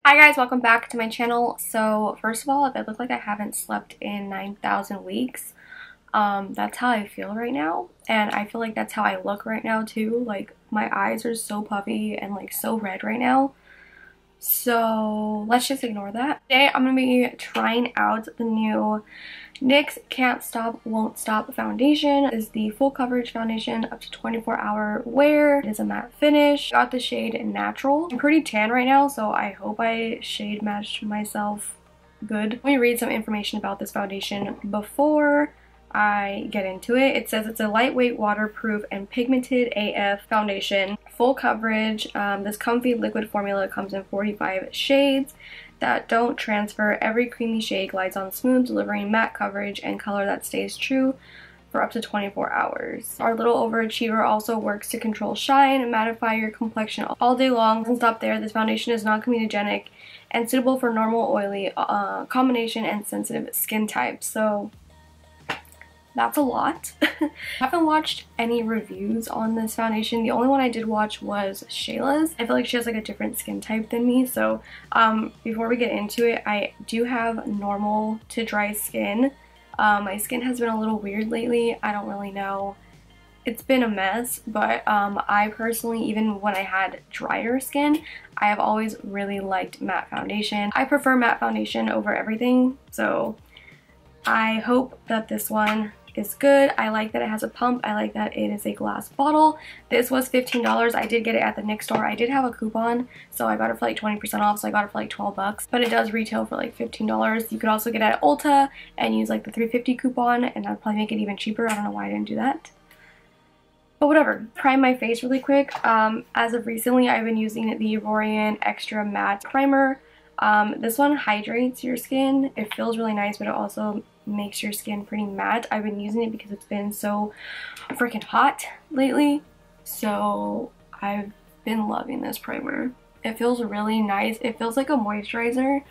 Hi guys, welcome back to my channel. So first of all, if I look like I haven't slept in 9,000 weeks, that's how I feel right now. And I feel like that's how I look right now too. Like my eyes are so puffy and like so red right now. So let's just ignore that. Today I'm going to be trying out the new NYX Can't Stop Won't Stop foundation. This is the full coverage foundation up to 24-hour wear. It is a matte finish. Got the shade Natural. I'm pretty tan right now, so I hope I shade matched myself good. Let me read some information about this foundation before I get into it. It says it's a lightweight, waterproof, and pigmented AF foundation. Full coverage. This comfy liquid formula comes in 45 shades that don't transfer. Every creamy shade glides on smooth, delivering matte coverage and color that stays true for up to 24 hours. Our little overachiever also works to control shine and mattify your complexion all day long. Doesn't stop there. This foundation is non-comedogenic and suitable for normal, oily, combination, and sensitive skin types. So that's a lot. I haven't watched any reviews on this foundation. The only one I did watch was Shayla's. I feel like she has like a different skin type than me. So before we get into it, I do have normal to dry skin. My skin has been a little weird lately. I don't really know. It's been a mess, but I personally, even when I had drier skin, I have always really liked matte foundation. I prefer matte foundation over everything. So I hope that this one is good. I like that it has a pump. I like that it is a glass bottle. This was $15. I did get it at the NYX store. I did have a coupon, so I got it for like 20% off, so I got it for like 12 bucks. But it does retail for like $15. You could also get it at Ulta and use like the 350 coupon, and that'd probably make it even cheaper. I don't know why I didn't do that. But whatever. Prime my face really quick. As of recently, I've been using the Rorian Extra Matte Primer. This one hydrates your skin. It feels really nice, but it also makes your skin pretty matte. I've been using it because it's been so freaking hot lately, so I've been loving this primer. It feels really nice. It feels like a moisturizer,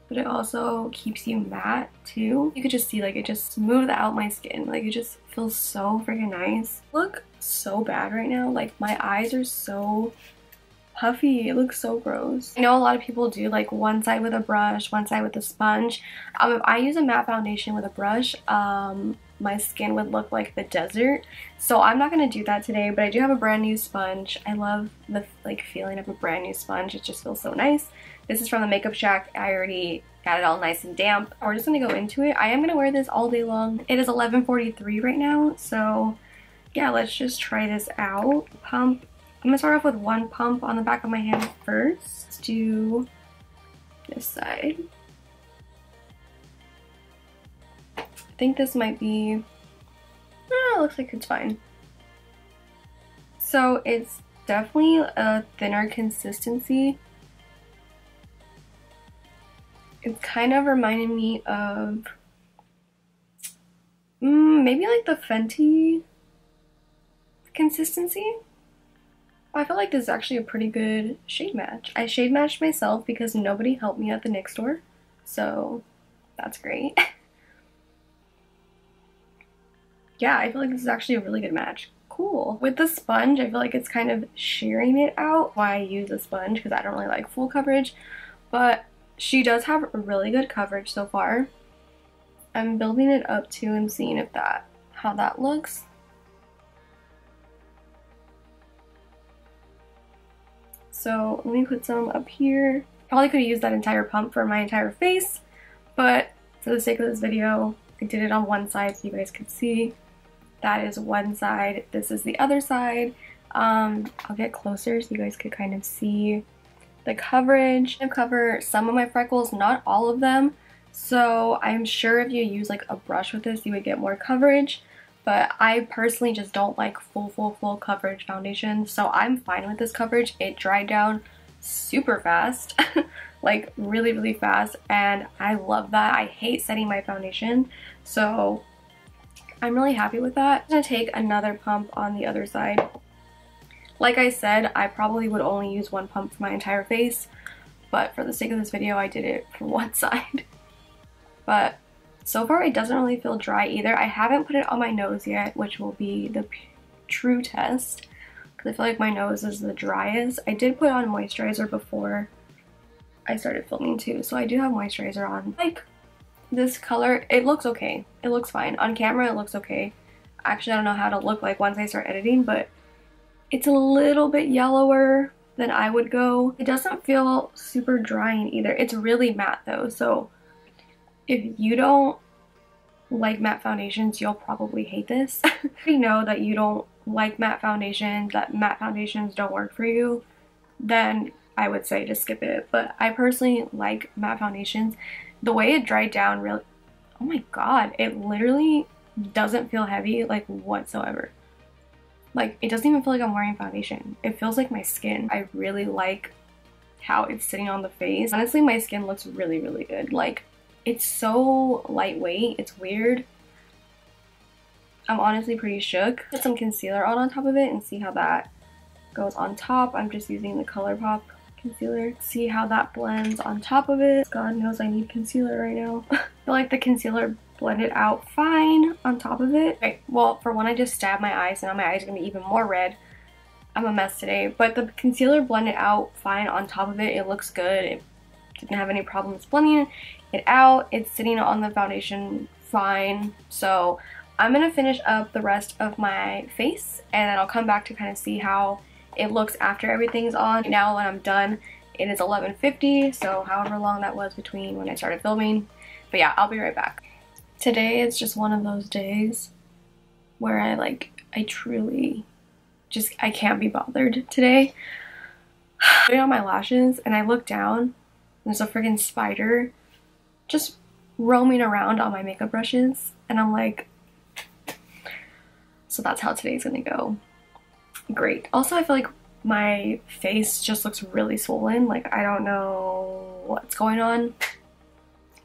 but it also keeps you matte too. You could just see like it just smoothed out my skin. Like it just feels so freaking nice. I look so bad right now. Like my eyes are so puffy. It looks so gross. I know a lot of people do like one side with a brush, one side with a sponge. If I use a matte foundation with a brush, my skin would look like the desert. So I'm not going to do that today, but I do have a brand new sponge. I love the like feeling of a brand new sponge. It just feels so nice. This is from the Makeup Shack. I already got it all nice and damp. We're just going to go into it. I am going to wear this all day long. It is 11:43 right now, so yeah, let's just try this out. Pump. I'm gonna start off with one pump on the back of my hand first. Let's do this side. I think this might be, it looks like it's fine. So it's definitely a thinner consistency. It's kind of reminding me of maybe like the Fenty consistency. I feel like this is actually a pretty good shade match. I shade matched myself because nobody helped me at the NYX store, so that's great. Yeah, I feel like this is actually a really good match. Cool. With the sponge, I feel like it's kind of shearing it out. Why I use a sponge, because I don't really like full coverage, but she does have really good coverage so far. I'm building it up too and seeing if how that looks. So let me put some up here. Probably could have used that entire pump for my entire face, but for the sake of this video, I did it on one side so you guys could see. That is one side. This is the other side. I'll get closer so you guys could kind of see the coverage. I cover some of my freckles, not all of them. So I'm sure if you use like a brush with this, you would get more coverage. But I personally just don't like full coverage foundation, so I'm fine with this coverage. It dried down super fast, like really fast, and I love that. I hate setting my foundation, so I'm really happy with that. I'm gonna take another pump on the other side. Like I said, I probably would only use one pump for my entire face, but for the sake of this video, I did it for one side. But so far, it doesn't really feel dry either. I haven't put it on my nose yet, which will be the true test, because I feel like my nose is the driest. I did put on moisturizer before I started filming too. So I do have moisturizer on. Like, this color, it looks okay. It looks fine. On camera, it looks okay. Actually, I don't know how to look like once I start editing, but it's a little bit yellower than I would go. It doesn't feel super drying either. It's really matte though, so if you don't like matte foundations, you'll probably hate this. If you know that you don't like matte foundations, that matte foundations don't work for you, then I would say just skip it. But I personally like matte foundations. The way it dried down really, oh my god, it literally doesn't feel heavy like whatsoever. Like, it doesn't even feel like I'm wearing foundation. It feels like my skin. I really like how it's sitting on the face. Honestly, my skin looks really, really good. Like, it's so lightweight. It's weird. I'm honestly pretty shook. Put some concealer on top of it and see how that goes on top. I'm just using the ColourPop concealer. See how that blends on top of it. God knows I need concealer right now. I feel like the concealer blended out fine on top of it. Okay, well, for one, I just stabbed my eyes, and now my eyes are gonna be even more red. I'm a mess today, but the concealer blended out fine on top of it. It looks good. It didn't have any problems blending it out. It's sitting on the foundation fine. So I'm gonna finish up the rest of my face, and then I'll come back to kind of see how it looks after everything's on. Now when I'm done, it is 11:50, so however long that was between when I started filming. But yeah, I'll be right back. Today is just one of those days where I truly just, I can't be bothered today. Putting on my lashes, and I look down, and there's a freaking spider just roaming around on my makeup brushes, and I'm like, so that's how today's gonna go. Great. Also, I feel like my face just looks really swollen. Like, I don't know what's going on.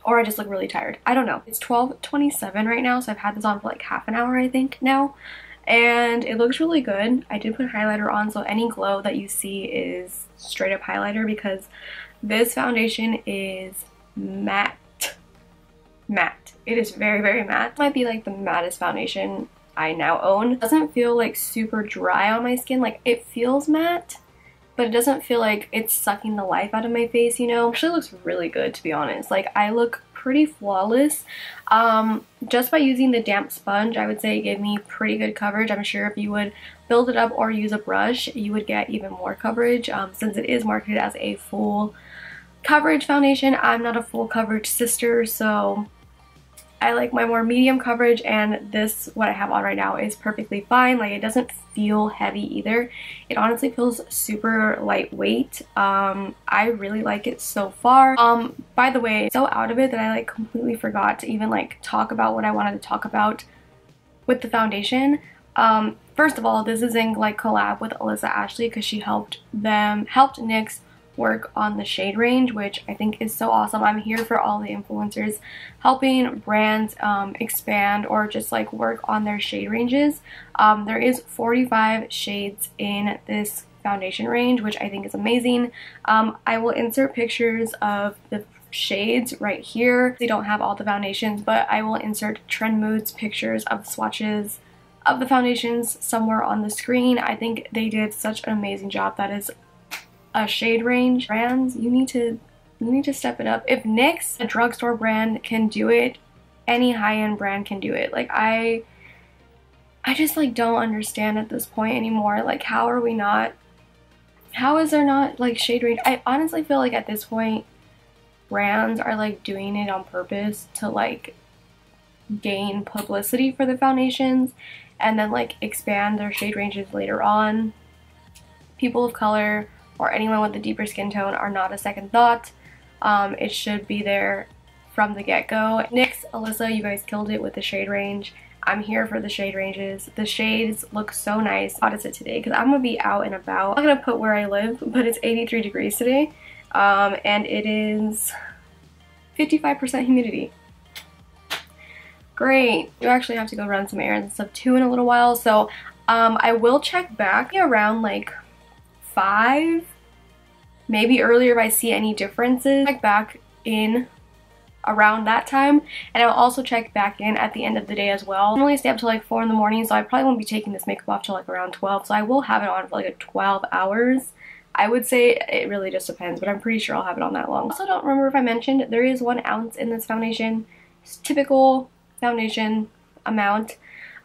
Or I just look really tired. I don't know. It's 12:27 right now, so I've had this on for like half an hour, I think, now. And it looks really good. I did put highlighter on, so any glow that you see is straight up highlighter, because this foundation is matte. Matte. It is very, very matte. It might be like the mattest foundation I now own. It doesn't feel like super dry on my skin. Like, it feels matte, but it doesn't feel like it's sucking the life out of my face, you know? It actually looks really good, to be honest. Like, I look pretty flawless. Just by using the damp sponge, I would say it gave me pretty good coverage. I'm sure if you would build it up or use a brush, you would get even more coverage. Since it is marketed as a full coverage foundation, I'm not a full coverage sister, so I like my more medium coverage, and this, what I have on right now, is perfectly fine. Like, it doesn't feel heavy either. It honestly feels super lightweight. I really like it so far. By the way, so out of it that I like completely forgot to even like talk about what I wanted to talk about with the foundation. First of all, this is in like collab with Alyssa Ashley, because she helped NYX work on the shade range, which I think is so awesome. I'm here for all the influencers helping brands expand or just like work on their shade ranges. There is 45 shades in this foundation range, which I think is amazing. I will insert pictures of the shades right here. They don't have all the foundations, but I will insert Trend Moods pictures of swatches of the foundations somewhere on the screen. I think they did such an amazing job. That is a shade range. Brands, you need to step it up. If NYX, a drugstore brand, can do it, any high-end brand can do it. Like, I just like don't understand at this point anymore. Like, how is there not like shade range? I honestly feel like at this point brands are like doing it on purpose to like gain publicity for the foundations and then like expand their shade ranges later on. People of color or anyone with a deeper skin tone are not a second thought. It should be there from the get-go. NYX, Alyssa, you guys killed it with the shade range. I'm here for the shade ranges. The shades look so nice. How is it today? Because I'm gonna be out and about. I'm not gonna put where I live, but it's 83 degrees today. And it is 55% humidity. Great. You actually have to go run some errands and stuff too in a little while. So I will check back around like 5, maybe earlier if I see any differences. Check back in around that time, and I'll also check back in at the end of the day as well. I normally stay up till like 4 in the morning, so I probably won't be taking this makeup off till like around 12, so I will have it on for like 12 hours. I would say it really just depends, but I'm pretty sure I'll have it on that long. Also, don't remember if I mentioned there is 1 ounce in this foundation. It's typical foundation amount.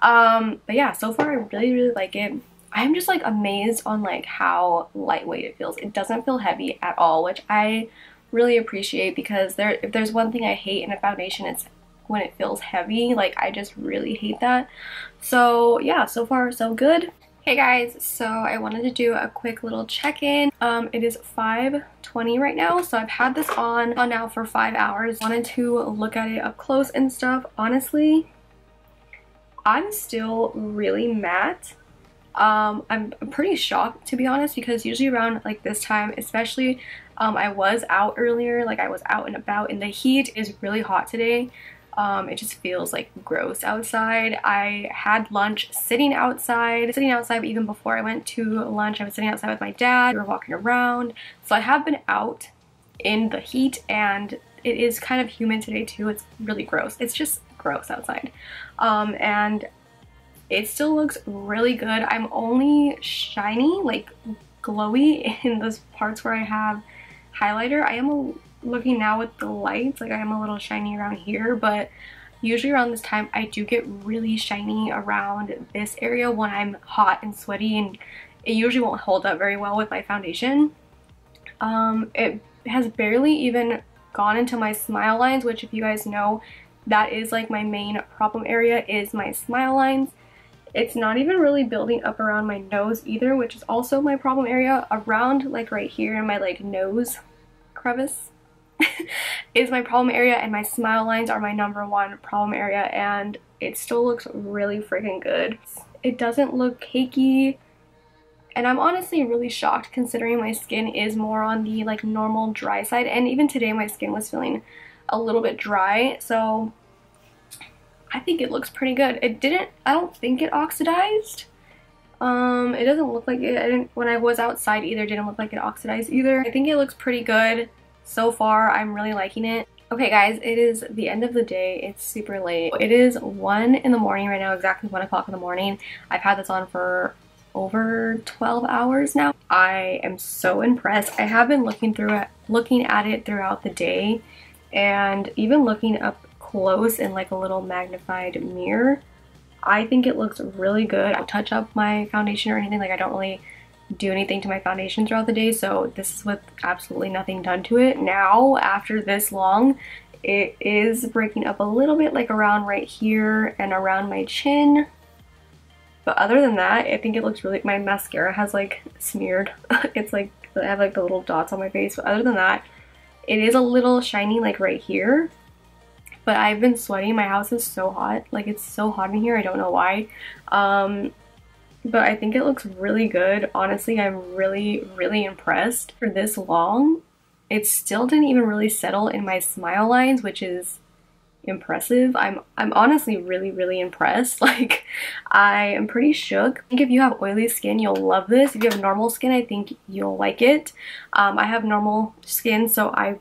But yeah, so far I really like it. I'm just like amazed on like how lightweight it feels. It doesn't feel heavy at all, which I really appreciate, because if there's one thing I hate in a foundation, it's when it feels heavy. Like, I just really hate that. So yeah, so far so good. Hey guys, so I wanted to do a quick little check-in. It is 5:20 right now, so I've had this on now for 5 hours. Wanted to look at it up close and stuff. Honestly, I'm still really matte. I'm pretty shocked, to be honest, because usually around like this time, especially I was out earlier, like I was out and about, and the heat is really hot today. It just feels like gross outside. I had lunch sitting outside, but even before I went to lunch, I was sitting outside with my dad. We were walking around. So I have been out in the heat, and it is kind of humid today too. It's really gross. It's just gross outside. And it still looks really good. I'm only shiny, like glowy in those parts where I have highlighter. I am looking now with the lights, like I am a little shiny around here, but usually around this time I do get really shiny around this area when I'm hot and sweaty, and it usually won't hold up very well with my foundation. It has barely even gone into my smile lines, which, if you guys know, that is like my main problem area, is my smile lines. It's not even really building up around my nose either, which is also my problem area. Around like right here in my like nose crevice is my problem area, and my smile lines are my #1 problem area, and it still looks really freaking good. It doesn't look cakey, and I'm honestly really shocked considering my skin is more on the like normal dry side, and even today my skin was feeling a little bit dry, so I think it looks pretty good. I don't think it oxidized. It doesn't look like it. When I was outside either, didn't look like it oxidized either. I think it looks pretty good. So far, I'm really liking it. Okay guys, it is the end of the day. It's super late. It is 1 in the morning right now, exactly 1 o'clock in the morning. I've had this on for over 12 hours now. I am so impressed. I have been looking at it throughout the day, and even looking up close in like a little magnified mirror. I think it looks really good. I don't touch up my foundation or anything. Like, I don't really do anything to my foundation throughout the day, so this is with absolutely nothing done to it. Now, after this long, it is breaking up a little bit, like around right here and around my chin. But other than that, I think it looks really, my mascara has like smeared. It's like, I have like the little dots on my face, but other than that, it is a little shiny like right here. But I've been sweating. My house is so hot. Like, it's so hot in here. I don't know why. But I think it looks really good. Honestly, I'm really impressed. For this long, it still didn't even really settle in my smile lines, which is impressive. I'm honestly really impressed. Like, I am pretty shook. I think if you have oily skin, you'll love this. If you have normal skin, I think you'll like it. I have normal skin, so I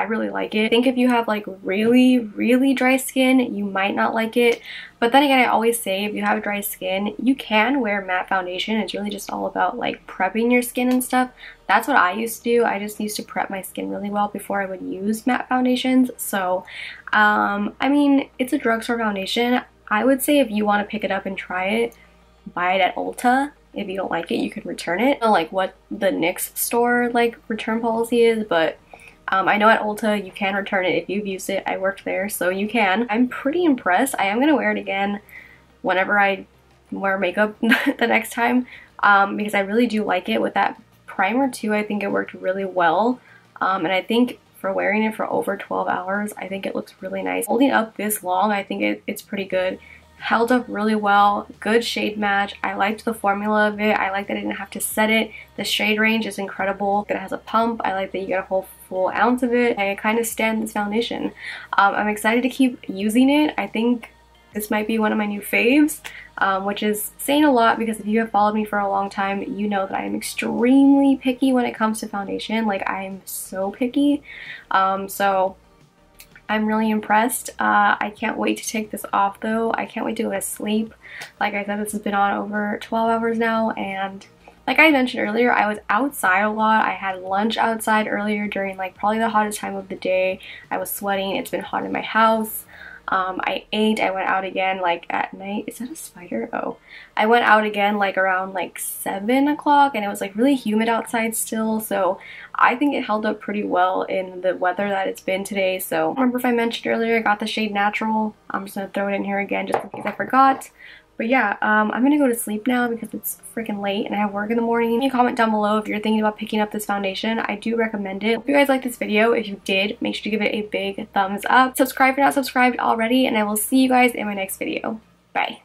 really like it. I think if you have like really dry skin, you might not like it. But then again, I always say if you have dry skin, you can wear matte foundation. It's really just all about like prepping your skin and stuff. That's what I used to do. I just used to prep my skin really well before I would use matte foundations. So, I mean, it's a drugstore foundation. I would say if you want to pick it up and try it, buy it at Ulta. If you don't like it, you can return it. I don't know like what the NYX store like return policy is, but I know at Ulta you can return it if you've used it. I worked there, so you can. I'm pretty impressed. I am going to wear it again whenever I wear makeup the next time, because I really do like it. With that primer too, I think it worked really well, and I think for wearing it for over 12 hours, I think it looks really nice. Holding up this long, I think it's pretty good. Held up really well, good shade match. I liked the formula of it. I like that I didn't have to set it. The shade range is incredible. It has a pump. I like that you get a whole full ounce of it. I kind of stand this foundation. I'm excited to keep using it. I think this might be one of my new faves, which is saying a lot, because if you have followed me for a long time, you know that I am extremely picky when it comes to foundation. Like, I am so picky. So I'm really impressed. I can't wait to take this off though. I can't wait to go to sleep. Like I said, this has been on over 12 hours now, and Like I mentioned earlier, I was outside a lot. I had lunch outside earlier during like probably the hottest time of the day. I was sweating. It's been hot in my house. I ate. I went out again like at night. Is that a spider? Oh. I went out again like around like 7 o'clock, and it was like really humid outside still, so I think it held up pretty well in the weather that it's been today. So remember if I mentioned earlier I got the shade Natural. I'm just gonna throw it in here again just in case I forgot. But yeah, I'm gonna go to sleep now because it's freaking late and I have work in the morning. Leave me a comment down below if you're thinking about picking up this foundation. I do recommend it. Hope you guys liked this video. If you did, make sure to give it a big thumbs up. Subscribe if you're not subscribed already, and I will see you guys in my next video. Bye.